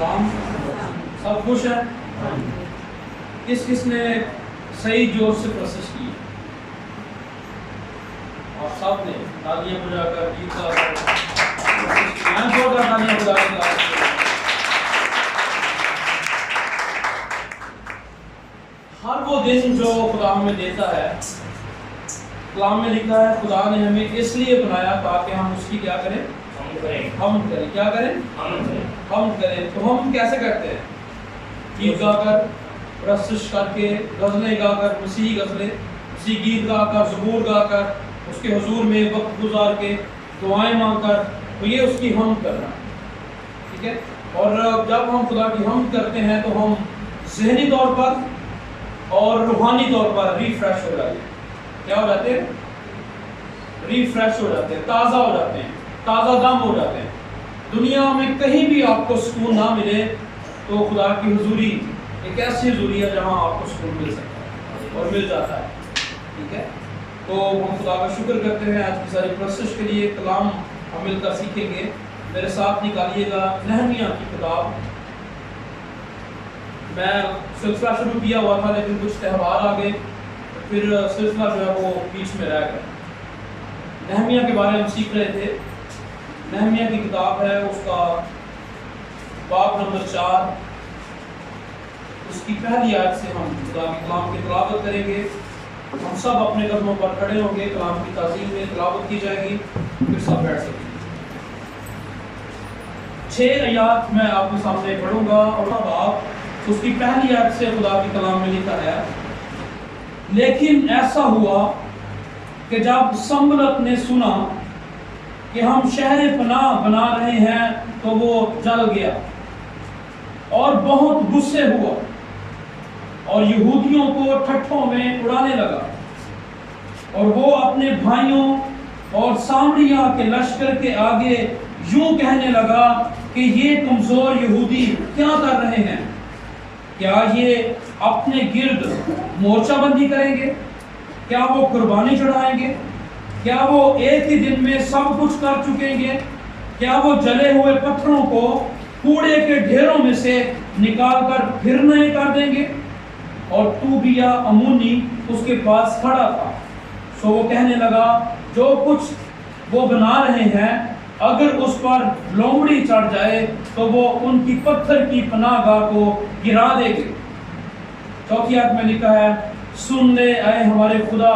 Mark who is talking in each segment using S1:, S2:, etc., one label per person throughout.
S1: اسلام سب خوش ہے؟ کس کس نے صحیح جوش سے پرسش کی؟ اور سب نے تالیاں بجا کر عید کا تالیاں بجا کر ہر وہ دن جو خدا ہمیں دیتا ہے، کلام میں لکھا ہے خدا نے ہمیں اس لیے بنایا تاکہ ہم اس کی کیا کریں؟ ہم کریں۔ کیا کریں؟ ہم کریں۔ تو ہم کیسے کرتے ہیں؟ گیت گا کر، پرستش کر کے، غزلیں گا کر، مسیحی غزلیں، مسیحی گیت گا کر، زبور گا کر، اس کے حضور میں وقت گزار کے، دعائیں مانگ کر، تو یہ اس کی ہم کرنا، ٹھیک ہے؟ اور جب ہم خدا کی ہم کرتے ہیں تو ہم ذہنی طور پر اور روحانی طور پر ریفریش ہو جاتے ہیں۔ کیا ہو جاتے ہیں؟ ریفریش ہو جاتے ہیں، تازہ ہو جاتے ہیں، تازہ دم ہو جاتے ہیں۔ دنیا میں کہیں بھی آپ کو سکون نہ ملے تو خدا کی حضوری ایک ایسی حضوری ہے جہاں آپ کو سکون مل سکتا ہے اور مل جاتا ہے، ٹھیک ہے؟ تو ہم خدا کا شکر کرتے ہیں آج کی ساری پرستش کے لیے۔ کلام ہم مل کر سیکھیں گے۔ میرے ساتھ نکالیے گا نہمیہ کی کتاب۔ میں سلسلہ شروع کیا ہوا تھا لیکن کچھ تہوار آ گئے، پھر سلسلہ جو ہے وہ بیچ میں رہ گیا۔ نہمیہ کے بارے میں ہم سیکھ رہے تھے۔ نہمیہ کی کتاب ہے، اس کا باب نمبر 4، اس کی پہلی آیت سے ہم خدا کے کلام کی تلاوت کریں گے۔ ہم سب اپنے قدموں پر کھڑے ہوں گے، کلام کی تعظیم میں تلاوت کی جائے گی، پھر سب بیٹھ سکیں گے۔ 6 آیات میں آپ کے سامنے پڑھوں گا، اور باب اس کی پہلی آیت سے خدا کے کلام میں لکھا ہے، لیکن ایسا ہوا کہ جب سنبلت نے سنا کہ ہم شہر پناہ بنا رہے ہیں تو وہ جل گیا اور بہت غصے ہوا اور یہودیوں کو ٹھٹھوں میں اڑانے لگا، اور وہ اپنے بھائیوں اور سامریا کے لشکر کے آگے یوں کہنے لگا کہ یہ کمزور یہودی کیا کر رہے ہیں؟ کیا یہ اپنے گرد مورچہ بندی کریں گے؟ کیا وہ قربانی چڑھائیں گے؟ کیا وہ ایک ہی دن میں سب کچھ کر چکیں گے؟ کیا وہ جلے ہوئے پتھروں کو کوڑے کے ڈھیروں میں سے نکال کر پھر نئے کر دیں گے؟ اور توبیہ امونی اس کے پاس کھڑا تھا، سو وہ کہنے لگا جو کچھ وہ بنا رہے ہیں اگر اس پر لومڑی چڑھ جائے تو وہ ان کی پتھر کی پناہ گاہ کو گرا دے گے۔ چوتھی آیت میں لکھا ہے، سن لے اے ہمارے خدا،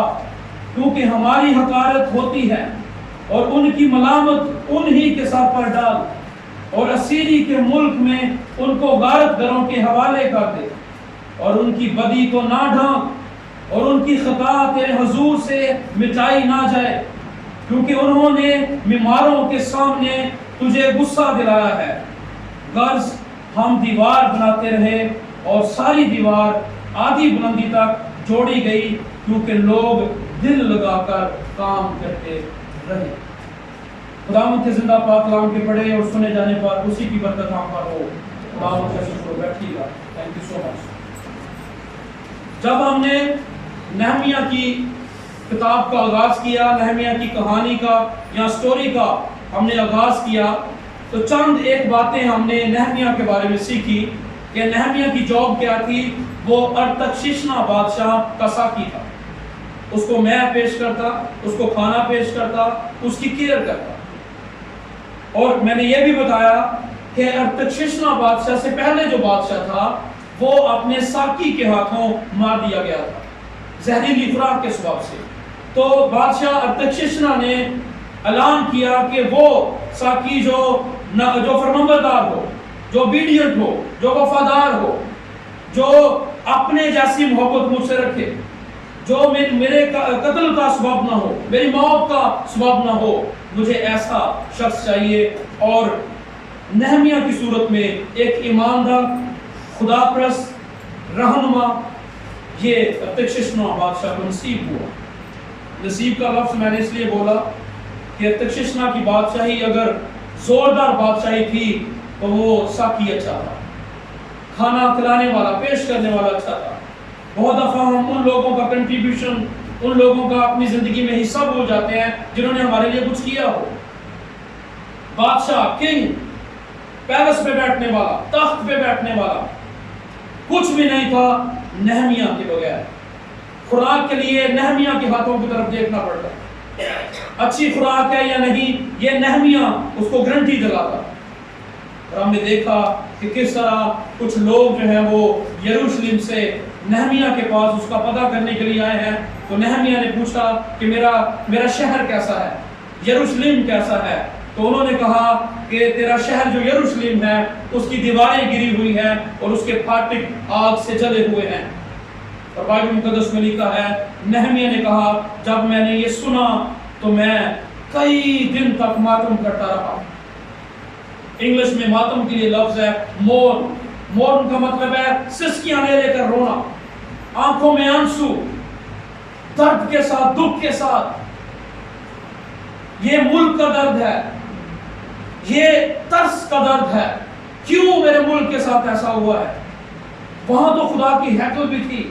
S1: کیونکہ ہماری حقارت ہوتی ہے، اور ان کی ملامت انہی کے سر پر ڈال، اور اسیری کے ملک میں ان کو غارت گروں کے حوالے کر دے، اور ان کی بدی کو نہ ڈھانک، اور ان کی خطا تیرے حضور سے مٹائی نہ جائے، کیونکہ انہوں نے بیماروں کے سامنے تجھے غصہ دلایا ہے۔ غرض ہم دیوار بناتے رہے، اور ساری دیوار آدھی بلندی تک جوڑی گئی، کیونکہ لوگ دل لگا کر کام کرتے رہے۔ خداوند کے زندہ پاک کلام کے پڑھے اور سنے جانے پر اسی کی برکت ہم پر ہو۔ خداوند کا شکر، بیٹھیے گا۔ تھینک یو سو مچ۔ جب ہم نے نہمیہ کی کتاب کا آغاز کیا، نہمیہ کی کہانی کا یا سٹوری کا ہم نے آغاز کیا، تو چند ایک باتیں ہم نے نہمیہ کے بارے میں سیکھی کہ نہمیہ کی جاب کیا تھی۔ وہ ارتخششنا بادشاہ کا ساقی تھا، اس کو میں پیش کرتا، اس کو کھانا پیش کرتا، اس کی کیئر کرتا۔ اور میں نے یہ بھی بتایا کہ ارتخششنا بادشاہ سے پہلے جو بادشاہ تھا وہ اپنے ساقی کے ہاتھوں مار دیا گیا تھا زہریلی خوراک کے سبب سے۔ تو بادشاہ ارتخششنا نے اعلان کیا کہ وہ ساقی جو فرمانبردار ہو، جو obedient ہو، جو وفادار ہو، جو اپنے جیسی محبت مجھ سے رکھے، جو میرے قتل کا سبب نہ ہو، میری موت کا سبب نہ ہو، مجھے ایسا شخص چاہیے۔ اور نہمیہ کی صورت میں ایک ایماندار، خدا پرست رہنما یہ ارتخششنا بادشاہ کو نصیب ہوا۔ نصیب کا لفظ میں نے اس لیے بولا کہ ارتخششنا کی بادشاہی اگر زوردار بادشاہی تھی تو وہ ساقی اچھا تھا، کھانا کھلانے والا، پیش کرنے والا اچھا تھا۔ بہت دفعہ ہم ان لوگوں کا کنٹریبیوشن، ان لوگوں کا اپنی زندگی میں حصہ بھول جاتے ہیں جنہوں نے ہمارے لیے کچھ کیا ہو۔ بادشاہ، کنگ، پیلس پہ بیٹھنے والا، تخت پہ بیٹھنے والا، کچھ بھی نہیں تھا نہمیہ کے بغیر۔ خوراک کے لیے نہمیہ کے ہاتھوں کی طرف دیکھنا پڑتا، اچھی خوراک ہے یا نہیں یہ نہمیہ اس کو گارنٹی دلاتا۔ اور ہم نے دیکھا کہ کس طرح کچھ لوگ جو ہیں وہ یروشلم سے نہمیہ کے پاس اس کا پتہ کرنے کے لیے آئے ہیں، تو نہمیہ نے پوچھا کہ میرا شہر کیسا ہے، یروشلم کیسا ہے؟ تو انہوں نے کہا کہ تیرا شہر جو یروشلم ہے اس کی دیواریں گری ہوئی ہیں اور اس کے پھاٹک آگ سے جلے ہوئے ہیں۔ اور بائبل مقدس میں لکھا ہے نہمیہ نے کہا جب میں نے یہ سنا تو میں کئی دن تک ماتم کرتا رہا۔ انگلش میں ماتم کے لیے لفظ ہے مورن۔ مورن کا مطلب ہے سسکیاں لے لے کر رونا، آنکھوں میں آنسو، درد کے ساتھ، دکھ کے ساتھ۔ یہ ملک کا درد ہے، یہ ترس کا درد ہے، کیوں میرے ملک کے ساتھ ایسا ہوا ہے؟ وہاں تو خدا کی ہیکل بھی تھی،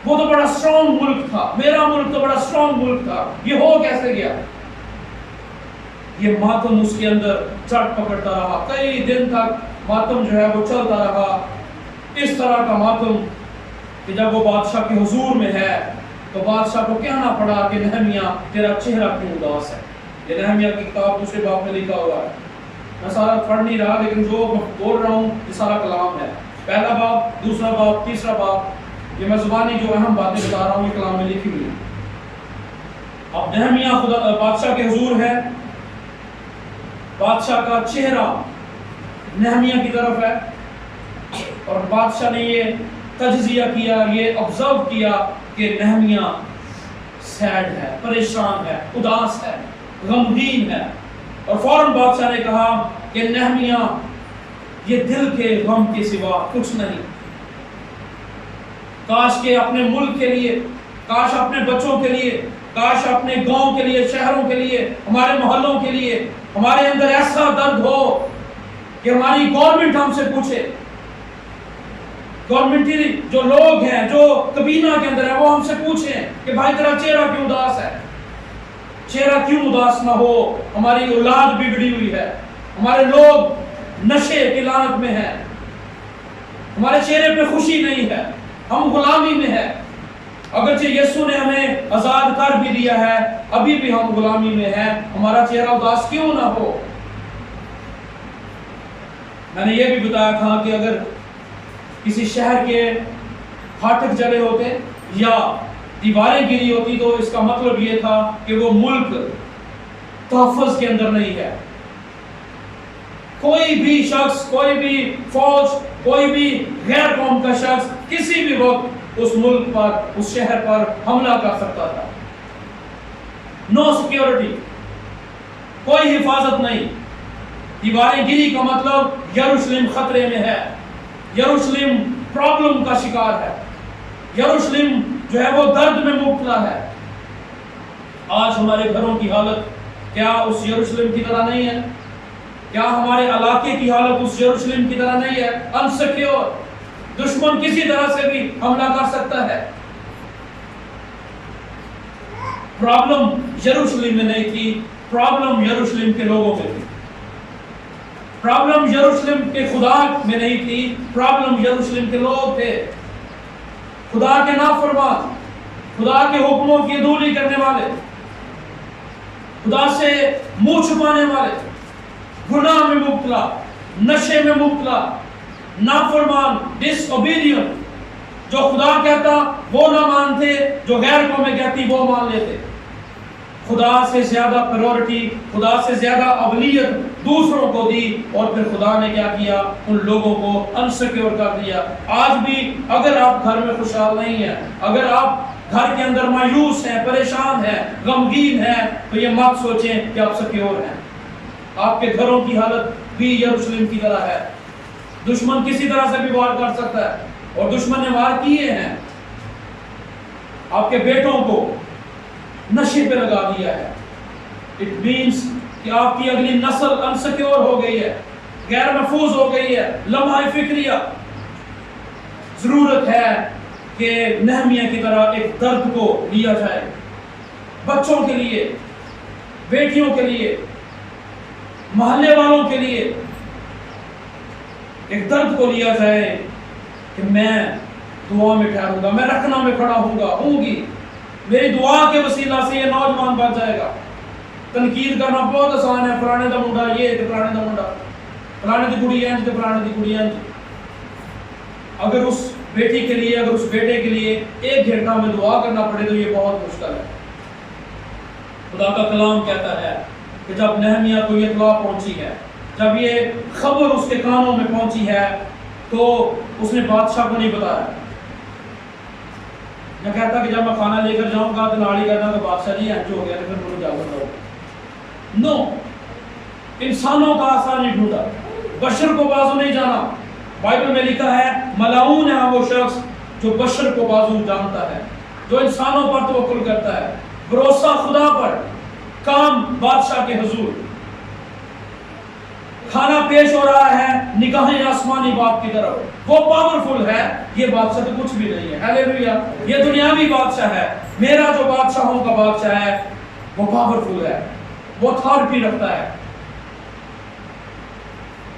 S1: وہ تو بڑا اسٹرانگ ملک تھا، میرا ملک تو بڑا اسٹرانگ ملک تھا، یہ ہو کیسے گیا؟ یہ ماتم اس کے اندر چٹ پکڑتا رہا، کئی دن تک ماتم جو ہے وہ چلتا رہا۔ اس طرح کا ماتم کہ جب وہ بادشاہ کے حضور میں ہے تو بادشاہ کو کہنا پڑا کہ نہمیہ تیرا چہرہ کیوں اداس ہے۔ یہ نہمیہ کی کتاب دوسرے باب میں لکھا ہوا ہے، میں سارا پڑھ نہیں رہا لیکن جو بول رہا ہوں یہ سارا کلام ہے، پہلا باب، دوسرا باب، تیسرا باب، یہ میں زبانی جو اہم باتیں بتا رہا ہوں یہ کلام میں لکھی ہوئی ہے۔ اب نہمیہ بادشاہ کے حضور ہے، بادشاہ کا چہرہ نہمیہ کی طرف ہے، اور بادشاہ نے یہ تجزیہ کیا، یہ آبزرو کیا کہ نہمیہ سیڈ ہے، پریشان ہے، اداس ہے، غمگین ہے۔ اور فوراً بادشاہ نے کہا کہ نہمیہ یہ دل کے غم کے سوا کچھ نہیں، کاش کہ اپنے ملک کے لیے، کاش اپنے بچوں کے لیے، کاش اپنے گاؤں کے لیے، شہروں کے لیے، ہمارے محلوں کے لیے ہمارے اندر ایسا درد ہو کہ ہماری گورنمنٹ ہم سے پوچھے، گورنمنٹی جو لوگ ہیں جو کابینہ کے اندر ہیں وہ ہم سے پوچھیں کہ بھائی تیرا چہرہ کیوں اداس ہے؟ چہرہ کیوں اداس نہ ہو؟ ہماری اولاد بگڑی ہوئی ہے، ہمارے لوگ نشے کی لعنت میں ہیں، ہمارے چہرے پہ خوشی نہیں ہے، ہم غلامی میں ہیں، اگرچہ یسوع نے ہمیں آزاد کر بھی دیا ہے ابھی بھی ہم غلامی میں ہیں، ہمارا چہرہ اداس کیوں نہ ہو؟ میں نے یہ بھی بتایا تھا کہ اگر کسی شہر کے پھاٹک جلے ہوتے یا دیواریں گری ہوتی تو اس کا مطلب یہ تھا کہ وہ ملک تحفظ کے اندر نہیں ہے۔ کوئی بھی شخص، کوئی بھی فوج، کوئی بھی غیر قوم کا شخص کسی بھی وقت اس ملک پر، اس شہر پر حملہ کر سکتا تھا۔ نو سیکیورٹی، کوئی حفاظت نہیں۔ دیواریں گری کا مطلب یروشلم خطرے میں ہے، یروشلم پرابلم کا شکار ہے، یروشلم جو ہے وہ درد میں مبتلا ہے۔ آج ہمارے گھروں کی حالت کیا اس یروشلم کی طرح نہیں ہے؟ کیا ہمارے علاقے کی حالت اس یروشلم کی طرح نہیں ہے؟ انسیکیور، دشمن کسی طرح سے بھی حملہ کر سکتا ہے۔ پرابلم یروشلم میں نہیں تھی، پرابلم یروشلم کے لوگوں میں تھی۔ پرابلم یروشلم کے خدا میں نہیں تھی، پرابلم یروشلم کے لوگ تھے، خدا کے نافرمان، خدا کے حکموں کی عدولی کرنے والے، خدا سے منہ چھپانے والے، گناہ میں مبتلا، نشے میں مبتلا، نافرمان، ڈس اوبیڈینٹ، جو خدا کہتا وہ نہ مانتے، جو غیر قومیں کہتی وہ مان لیتے۔ خدا سے زیادہ پریورٹی، خدا سے زیادہ اولویت دوسروں کو دی، اور پھر خدا نے کیا کیا؟ ان لوگوں کو انسیکیور کر دیا۔ آج بھی اگر آپ گھر میں خوشحال نہیں ہیں، اگر آپ گھر کے اندر مایوس ہیں، پریشان ہیں، غمگین ہیں، تو یہ مت سوچیں کہ آپ سیکیور ہیں۔ آپ کے گھروں کی حالت بھی یروشلم کی طرح ہے۔ دشمن کسی طرح سے بھی وار کر سکتا ہے، اور دشمن نے وار کیے ہیں۔ آپ کے بیٹوں کو نشے پہ لگا دیا ہے۔ اٹ مینس کہ آپ کی اگلی نسل انسیکیور ہو گئی ہے، غیر محفوظ ہو گئی ہے، لمحہ فکریہ۔ ضرورت ہے کہ نہمیہ کی طرح ایک درد کو لیا جائے، بچوں کے لیے، بیٹیوں کے لیے، محلے والوں کے لیے، ایک درد کو لیا جائے کہ میں دعا میں ٹھہروں گا، میں رکھنا میں کھڑا ہوں گی، میری دعا کے وسیلہ سے یہ نوجوان بچ جائے گا۔ تنقید کرنا بہت آسان ہے، فلانے دا منڈا یہ تے فلانے دا منڈا، فلانے دی کڑی انج تے فلانے دی کڑی انج۔ اگر اس بیٹی کے لیے، اگر اس بیٹے کے لیے 1 گھنٹہ میں دعا کرنا پڑے تو یہ بہت مشکل ہے۔ خدا کا کلام کہتا ہے کہ جب نہمیہ کو یہ اطلاع پہنچی ہے، جب یہ خبر اس کے کانوں میں پہنچی ہے تو اس نے بادشاہ کو نہیں بتایا۔ میں کہتا کہ جب میں کھانا لے کر جاؤں گا تو ناڑی کہتا کہ بادشاہ جی انج ہو گیا تو پھر مجھے اجازت دو۔ نو، انسانوں کا آسان نہیں ڈھونڈا، بشر کو بازو نہیں جانا۔ بائبل میں لکھا ہے ملعون ہے وہ شخص جو بشر کو بازو جانتا ہے، جو انسانوں پر توکل کرتا ہے، بھروسہ خدا پر، کام بادشاہ کے حضور۔ کھانا پیش ہو رہا ہے، نگاہیں آسمانی باپ کی طرف، وہ پاورفل ہے، یہ بادشاہ تو کچھ بھی نہیں ہے۔ ہیلیلویا، یہ دنیاوی بادشاہ ہے، میرا جو بادشاہوں کا بادشاہ ہے وہ پاورفل ہے، وہ اتھارٹی رکھتا ہے۔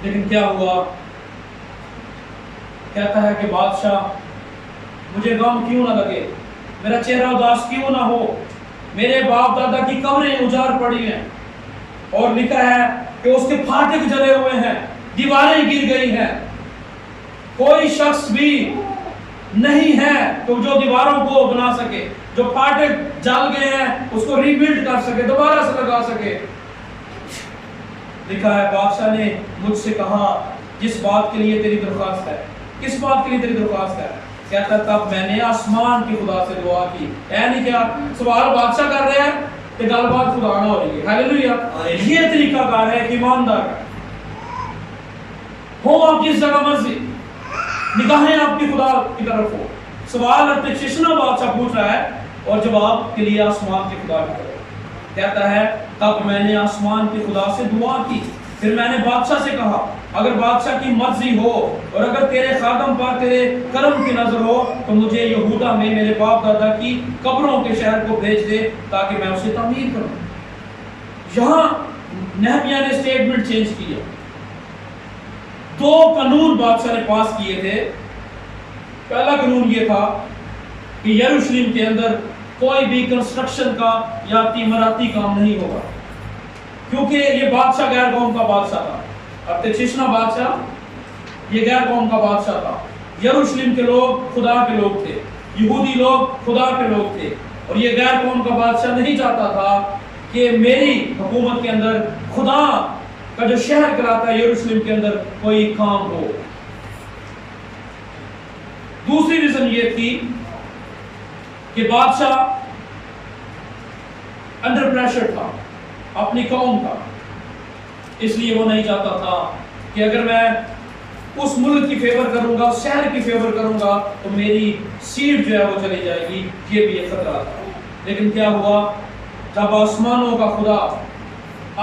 S1: لیکن کیا ہوا؟ کہتا ہے کہ بادشاہ مجھے غم کیوں نہ لگے، میرا چہرہ اداس کیوں نہ ہو، میرے باپ دادا کی قبریں اجاڑ پڑی ہیں، اور لکھا ہے کہ اس کے پھاٹک جلے ہوئے ہیں، دیواریں گر گئی ہیں، کوئی شخص بھی نہیں ہے تو جو دیواروں کو بنا سکے، جو پھاٹک جل گئے ہیں اس کو ری بلڈ کر سکے، دوبارہ سے لگا سکے۔ لکھا ہے بادشاہ نے مجھ سے کہا جس بات کے لیے تیری درخواست ہے، کس بات کے لیے تیری درخواست ہے؟ کہتا تب میں نے آسمان کی خدا سے دعا کی۔ یعنی کیا سوال بادشاہ کر رہے ہیں کہ گل بات خدا نہ ہو رہی ہے۔ ہیلیلویا، یہ طریقہ کار ہے کہ ایماندار کا ہو، آپ جس جگہ مرضی، نگاہیں آپ کی خدا کی طرف ہو۔ سوال ارتششنا بادشاہ پوچھ رہا ہے اور جواب کے لیے آسمان کی خدا کی طرف۔ کہتا ہے تب میں نے آسمان کی خدا سے دعا کی، پھر میں نے بادشاہ سے کہا اگر بادشاہ کی مرضی ہو اور اگر تیرے خادم پر تیرے کرم کی نظر ہو تو مجھے یہودا میں میرے باپ دادا کی قبروں کے شہر کو بھیج دے تاکہ میں اسے تعمیر کروں۔ یہاں نہمیہ نے سٹیٹمنٹ چینج کیا۔ 2 قانون بادشاہ نے پاس کیے تھے۔ پہلا قانون یہ تھا کہ یروشلم کے اندر کوئی بھی کنسٹرکشن کا یا تعمیراتی کام نہیں ہوگا، کیونکہ یہ بادشاہ غیر قوم کا بادشاہ تھا۔ ارتششنا بادشاہ یہ غیر قوم کا بادشاہ تھا۔ یروشلم کے لوگ خدا کے لوگ تھے، یہودی لوگ خدا کے لوگ تھے، اور یہ غیر قوم کا بادشاہ نہیں چاہتا تھا کہ میری حکومت کے اندر خدا کا جو شہر کراتا ہے یروشلم کے اندر کوئی کام ہو۔ دوسری ریزن یہ تھی کہ بادشاہ انڈر پریشر تھا اپنی قوم کا، اس لیے وہ نہیں چاہتا تھا کہ اگر میں اس ملک کی فیور کروں گا، اس شہر کی فیور کروں گا تو میری سیٹ جو ہے وہ چلی جائے گی، یہ بھی ایک خطرہ تھا۔ لیکن کیا ہوا؟ جب آسمانوں کا خدا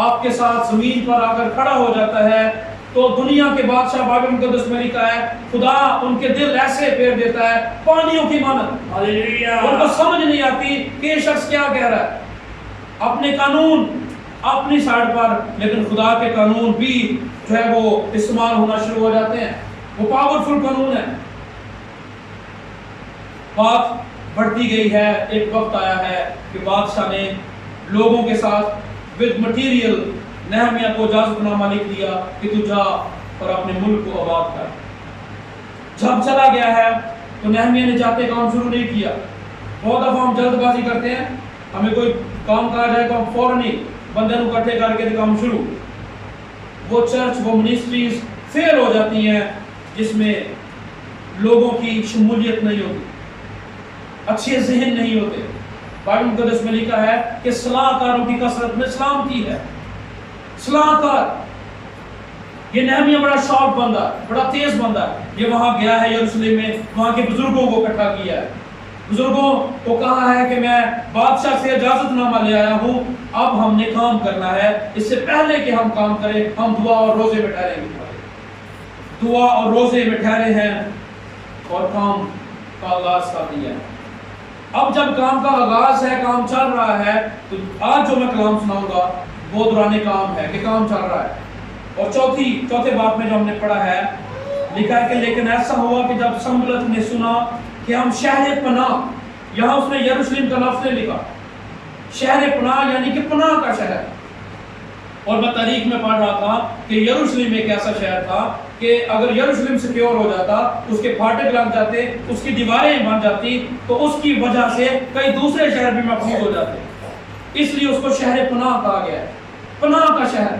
S1: آپ کے ساتھ زمین پر آ کر کھڑا ہو جاتا ہے تو دنیا کے بادشاہ بائبل مقدس میں لکھا ہے خدا ان کے دل ایسے پھیر دیتا ہے پانیوں کی مانند، ان کو سمجھ نہیں آتی کہ یہ شخص کیا کہہ رہا ہے۔ اپنے قانون اپنی سائڈ پر، لیکن خدا کے قانون بھی جو ہے وہ استعمال ہونا شروع ہو جاتے ہیں، وہ پاورفل قانون ہے۔ بات بڑھتی گئی ہے، ایک وقت آیا ہے کہ بادشاہ نے لوگوں کے ساتھ ود مٹیریل نہمیہ کو اجازت نامہ لکھ دیا کہ تو جا اور اپنے ملک کو آباد کر۔ جب چلا گیا ہے تو نہمیہ نے جاتے کام شروع نہیں کیا۔ بہت دفعہ ہم جلد بازی کرتے ہیں، ہمیں کوئی کام کہا جائے تو ہم فوراً ہی بندے کو اکٹھے کر کے کام شروع۔ وہ چرچ، وہ منسٹریز فیل ہو جاتی ہیں جس میں لوگوں کی شمولیت نہیں ہوتی، اچھے ذہن نہیں ہوتے۔ بائبل مقدس میں لکھا ہے کہ صلاح کاروں کی کثرت میں اسلام کی ہے۔ صلاح کار، یہ نہمیہ بڑا شارپ بندہ، بڑا تیز بندہ، یہ وہاں گیا ہے یروشلم میں، وہاں کے بزرگوں کو اکٹھا کیا ہے، بزرگوں کو کہا ہے کہ میں بادشاہ سے اجازت نامہ لے آیا ہوں، اب ہم نے کام کرنا ہے، اس سے پہلے کہ ہم کام کریں ہم دعا اور روزے میں ٹھہریں گے۔ دعا اور روزے میں ٹھہرے ہیں اور کام کا آغاز کر دیا ہے۔ اب جب کام کا آغاز ہے، کام چل رہا ہے، تو آج جو میں کلام سناؤں گا وہ دوران کام ہے کہ کام چل رہا ہے۔ اور چوتھے باب میں جو ہم نے پڑھا ہے لکھا ہے کہ لیکن ایسا ہوا کہ جب سنبلت نے سنا کہ ہم شہر پناہ، یہاں اس نے یروشلم کا لفظ نے لکھا، شہر پناہ یعنی کہ پناہ کا شہر. اور میں تاریخ میں پڑھ رہا تھا کہ یروشلم ایک ایسا شہر تھا کہ اگر یروشلم سیکیور ہو جاتا، اس کے پھاٹک لگ جاتے، اس کی دیواریں بن جاتی، تو اس کی وجہ سے کئی دوسرے شہر بھی محفوظ ہو جاتے. اس لیے اس کو شہر پناہ کہا گیا ہے، پناہ کا شہر.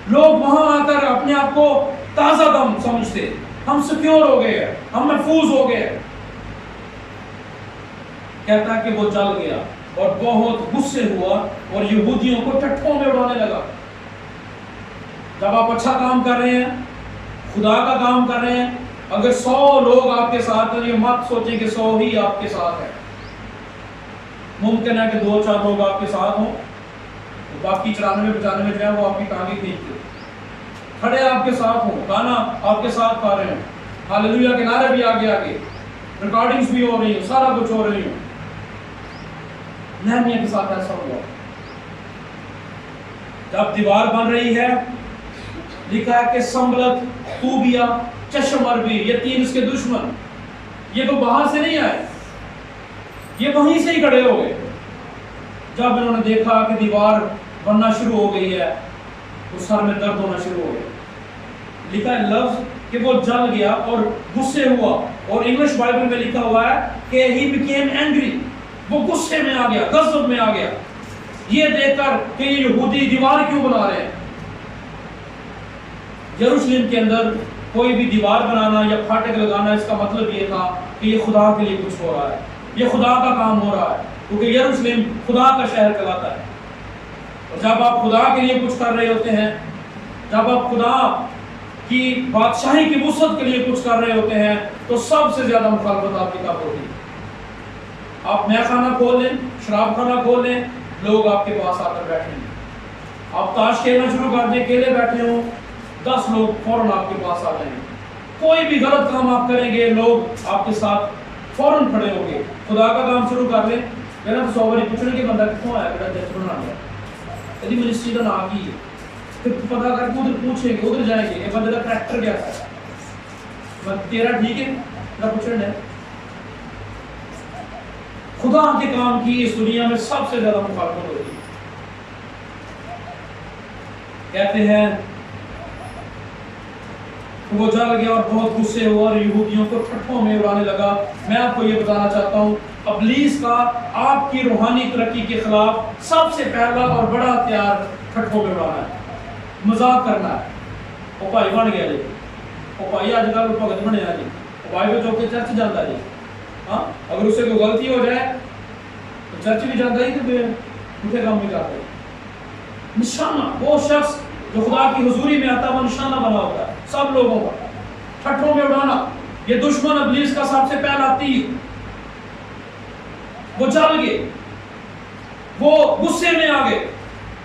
S1: لوگ وہاں آ کر اپنے آپ کو تازہ دم سمجھتے، ہم سیکیور ہو گئے ہیں، ہم محفوظ ہو گئے ہیں. کہتا ہے کہ وہ جل گیا اور بہت غصے ہوا اور یہودیوں کو ٹٹھوں میں اڑانے لگا. جب آپ اچھا کام کر رہے ہیں، خدا کا کام کر رہے ہیں، اگر 100 لوگ آپ کے ساتھ ہیں، یہ مت سوچیں کہ 100 ہی آپ کے ساتھ ہیں. ممکن ہے کہ 2-4 لوگ آپ کے ساتھ ہوں، باقی 94-95 جو ہے وہ آپ کی ٹانگیں کھینچتے کھڑے آپ کے ساتھ ہوں، گانا آپ کے ساتھ کھا رہے ہوں، ہاللویا کے نعرے بھی آگے آگے، ریکارڈنگز بھی ہو رہی ہیں، سارا کچھ ہو رہی ہوں. نہمیہ کے ساتھ ایسا ہوا. جب دیوار بن رہی ہے، لکھا ہے کہ سنبلت، طوبیہ، چشم عربی، یہ 3 اس کے دشمن، یہ تو باہر سے نہیں آئے، یہ وہیں سے ہی کھڑے ہو گئے. جب انہوں نے دیکھا کہ دیوار بننا شروع ہو گئی ہے تو سر میں درد ہونا شروع ہو گیا. لکھا ہے لفظ کہ وہ جل گیا اور غصے ہوا، اور انگلش بائبل میں لکھا ہوا ہے کہ he became angry، وہ غصے میں آ گیا، غضب میں آ گیا، یہ دیکھ کر کہ یہ یہودی دیوار کیوں بنا رہے ہیں. یروشلم کے اندر کوئی بھی دیوار بنانا یا پھاٹک لگانا، اس کا مطلب یہ تھا کہ یہ خدا کے لیے کچھ ہو رہا ہے، یہ خدا کا کام ہو رہا ہے، کیونکہ یروشلم خدا کا شہر کہلاتا ہے. اور جب آپ خدا کے لیے کچھ کر رہے ہوتے ہیں، جب آپ خدا کی بادشاہی کی وسعت کے لیے کچھ کر رہے ہوتے ہیں، تو سب سے زیادہ مخالفت آپ کی کب ہوتی ہے. آپ میخ خانہ کھول لیں، شراب خانہ کھول لیں، لوگ آپ کے پاس آ کر بیٹھیں گے. آپ تاش کھیلنا شروع کر دیں، اکیلے بیٹھے ہوں، 10 لوگ فوراً آپ کے پاس آ جائیں گے. کوئی بھی غلط کام آپ کریں گے، لوگ آپ کے ساتھ فوراً کھڑے ہوں گے. خدا کا کام شروع کر لیں، میرا تو 100 باری پوچھنے کہ بندہ کتوں آیا، بیٹا جیسے بنا گیا یعنی منسٹری کا نام کی ہے، پھر پتا کر کے ادھر پوچھیں گے، ادھر جائیں گے کہ بندے کا کریکٹر کیا ہے، تیرا ٹھیک ہے، میرا پوچھنا ہے. خدا کے کام کی اس دنیا میں سب سے زیادہ مخالفت ہوتی ہے. کہتے ہیں وہ جل گیا اور بہت غصے ہوا اور یہودیوں کو ٹھٹھوں میں اڑانے لگا. میں آپ کو یہ بتانا چاہتا ہوں، ابلیس کا آپ کی روحانی ترقی کے خلاف سب سے پہلا اور بڑا ہتھیار ٹھٹھوں میں اڑانا ہے، مذاق کرنا ہے. وہ بھائی بن گیا جی، وہ بھائی آج کل بھگت بنیا جی، وہ بھائی کو چوک کے چرچ جاتا جی. ہاں اگر اسے کوئی غلطی ہو جائے تو چرچ بھی جاتا ہی، تو پھر کام بھی کرتا ہے. نشانہ وہ شخص جو خدا کی حضوری میں آتا ہے، وہ نشانہ بنا ہوتا ہے سب لوگوں کا. ٹھٹھوں میں اڑانا، یہ دشمن ابلیس کا سب سے پہلا تیر. وہ جل گئے، وہ غصے میں آ گئے،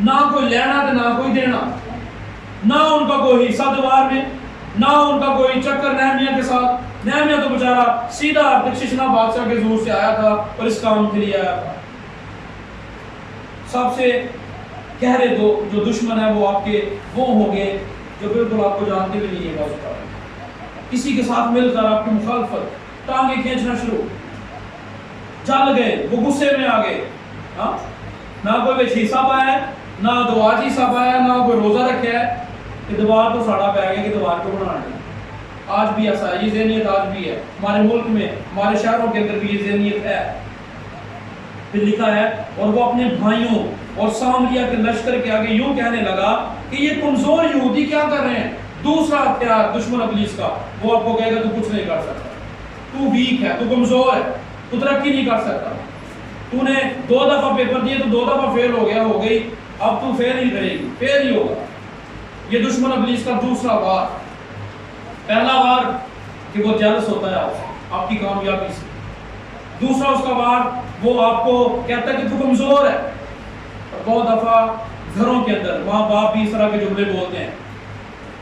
S1: نہ کوئی لینا تو نہ کوئی دینا، نہ ان کا کوئی حصہ دیوار میں، نہ ان کا کوئی چکر نہمیہ کے ساتھ. نہمیہ تو بیچارہ سیدھا دکششنا بادشاہ کے زور سے آیا تھا اور اس کام کے لیے آیا تھا. سب سے گہرے جو دشمن ہے وہ آپ کے وہ ہوں گے جو بالکل آپ کو جانتے بھی نہیں ہے، کسی کے ساتھ مل کر آپ کی مخالفت، ٹانگیں کھینچنا شروع. جل گئے، وہ غصے میں آ گئے. ہاں نہ کوئی حصہ پایا، نہ دعا حصہ پایا، نہ کوئی روزہ رکھا ہے کہ دیوار تو ساڑا پہ گیا کہ دیوار کو بنانا ہے. آج بھی ایسا ہے، یہ ذہنیت آج بھی ہے ہمارے ملک میں، ہمارے شہروں کے اندر بھی یہ ذہنیت ہے. پھر لکھا ہے اور وہ اپنے بھائیوں اور سامریہ کے لشکر کے آگے یوں کہنے لگا کہ یہ کمزور یہودی کیا کر رہے ہیں. دوسرا ہتھیار دشمن ابلیس کا، وہ آپ کو کہے گا تو کچھ نہیں کر سکتا، تو ویک ہے، تو کمزور ہے، تو ترقی نہیں کر سکتا، تو نے 2 دفعہ پیپر دیے تو 2 دفعہ فیل ہو گیا، ہو گئی، اب تو فیل ہی کرے گی، فیل ہی ہوگا. یہ دشمن ابلیس کا دوسرا وار. پہلا وار کہ وہ جیلس ہوتا ہے آپ کی کامیابی سے. دوسرا اس کا وار وہ آپ کو کہتا ہے کہ تو کمزور ہے. بہت دفعہ گھروں کے اندر ماں باپ بھی اس طرح کے جملے بولتے ہیں،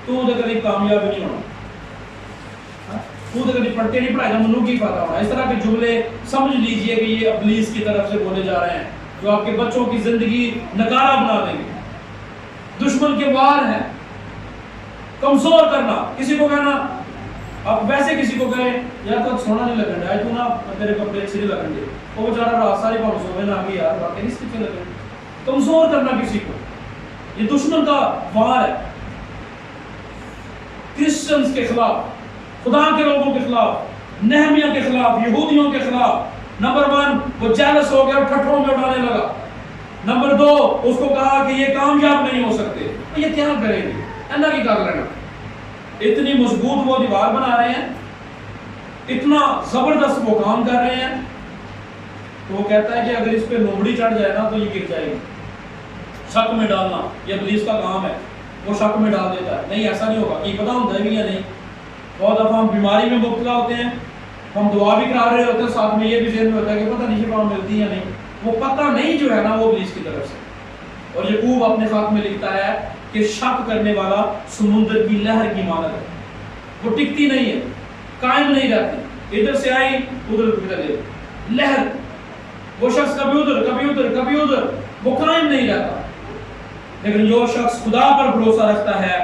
S1: تو کبھی کامیاب نہیں ہونا، تو کبھی پڑھتے نہیں پڑھائے گا، منو کی پاتا ہونا. اس طرح کے جملے سمجھ لیجئے کہ یہ ابلیس کی طرف سے بولے جا رہے ہیں، جو آپ کے بچوں کی زندگی نکارہ بنا دیں گے. دشمن کے وار ہیں. کمزور کرنا، کسی کو کہنا، اب ویسے کسی کو کہیں یار تو سونا نہیں لگن رہا ہے، تو نا تیرے کپڑے اچھے نہیں لگن گے، وہ بیچارہ رات ساری پاؤں سونے نہ بھی یار واقعی نہیں اچھے لگن، کمزور کرنا کسی کو، یہ دشمن کا وار ہے کرسچنز کے خلاف، خدا کے لوگوں کے خلاف، نہمیہ کے خلاف، یہودیوں کے خلاف۔ نمبر 1 وہ جیلس ہو گیا اور ٹھٹھوں میں اڑانے لگا۔ نمبر 2 اس کو کہا کہ یہ کامیاب نہیں ہو سکتے، یہ کیا کریں گے، اینا کی کر لینا۔ اتنی مضبوط وہ دیوار بنا رہے ہیں، اتنا زبردست وہ کام کر رہے ہیں، تو وہ کہتا ہے کہ اگر اس پہ لومڑی چڑھ جائے نا تو یہ گر جائے گی۔ شک میں ڈالنا یہ ابلیس کا کام ہے، وہ شک میں ڈال دیتا ہے، نہیں ایسا نہیں ہوگا، یہ پتہ ہوتا ہے بھی یا نہیں۔ بہت دفعہ ہم بیماری میں مبتلا ہوتے ہیں، ہم دعا بھی کرا رہے ہوتے ہیں، ساتھ میں یہ بھی ذہن میں ہوتا ہے کہ پتہ نہیں شفا ملتی یا نہیں، وہ پتہ نہیں جو ہے نا وہ ابلیس کی طرف سے۔ اور یعقوب اپنے خط میں لکھتا ہے کہ شک کرنے والا سمندر کی لہر کی مانند ہے، وہ ٹکتی نہیں ہے، قائم نہیں رہتی، ادھر سے آئی ادھر چلے لہر، وہ شخص کبھی ادھر کبھی ادھر کبھی ادھر، وہ قائم نہیں رہتا۔ لیکن جو شخص خدا پر بھروسہ رکھتا ہے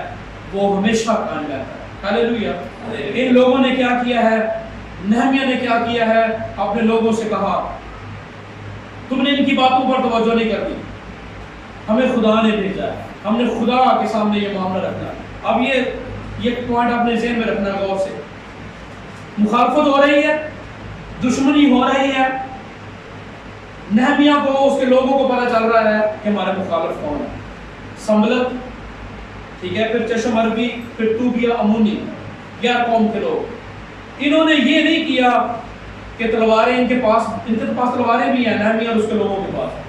S1: وہ ہمیشہ قائم رہتا ہے۔ ہاللیلویہ۔ ان لوگوں نے کیا کیا ہے، نہمیہ نے کیا کیا ہے، اپنے لوگوں سے کہا تم نے ان کی باتوں پر توجہ نہیں کرتی، ہمیں خدا نے بھیجا ہے، ہم نے خدا کے سامنے یہ معاملہ رکھنا ہے۔ اب یہ پوائنٹ اپنے ذہن میں رکھنا غور سے، مخالفت ہو رہی ہے، دشمنی ہو رہی ہے، نہمیہ کو اس کے لوگوں کو پتہ چل رہا ہے کہ ہمارے مخالف کون ہے، سنبلت، ٹھیک ہے، پھر چشم عربی، پھر توبیہ امونی، 11 قوم کے لوگ، انہوں نے یہ نہیں کیا کہ تلواریں ان کے پاس تلواریں بھی ہیں، نہمیہ اور اس کے لوگوں کے پاس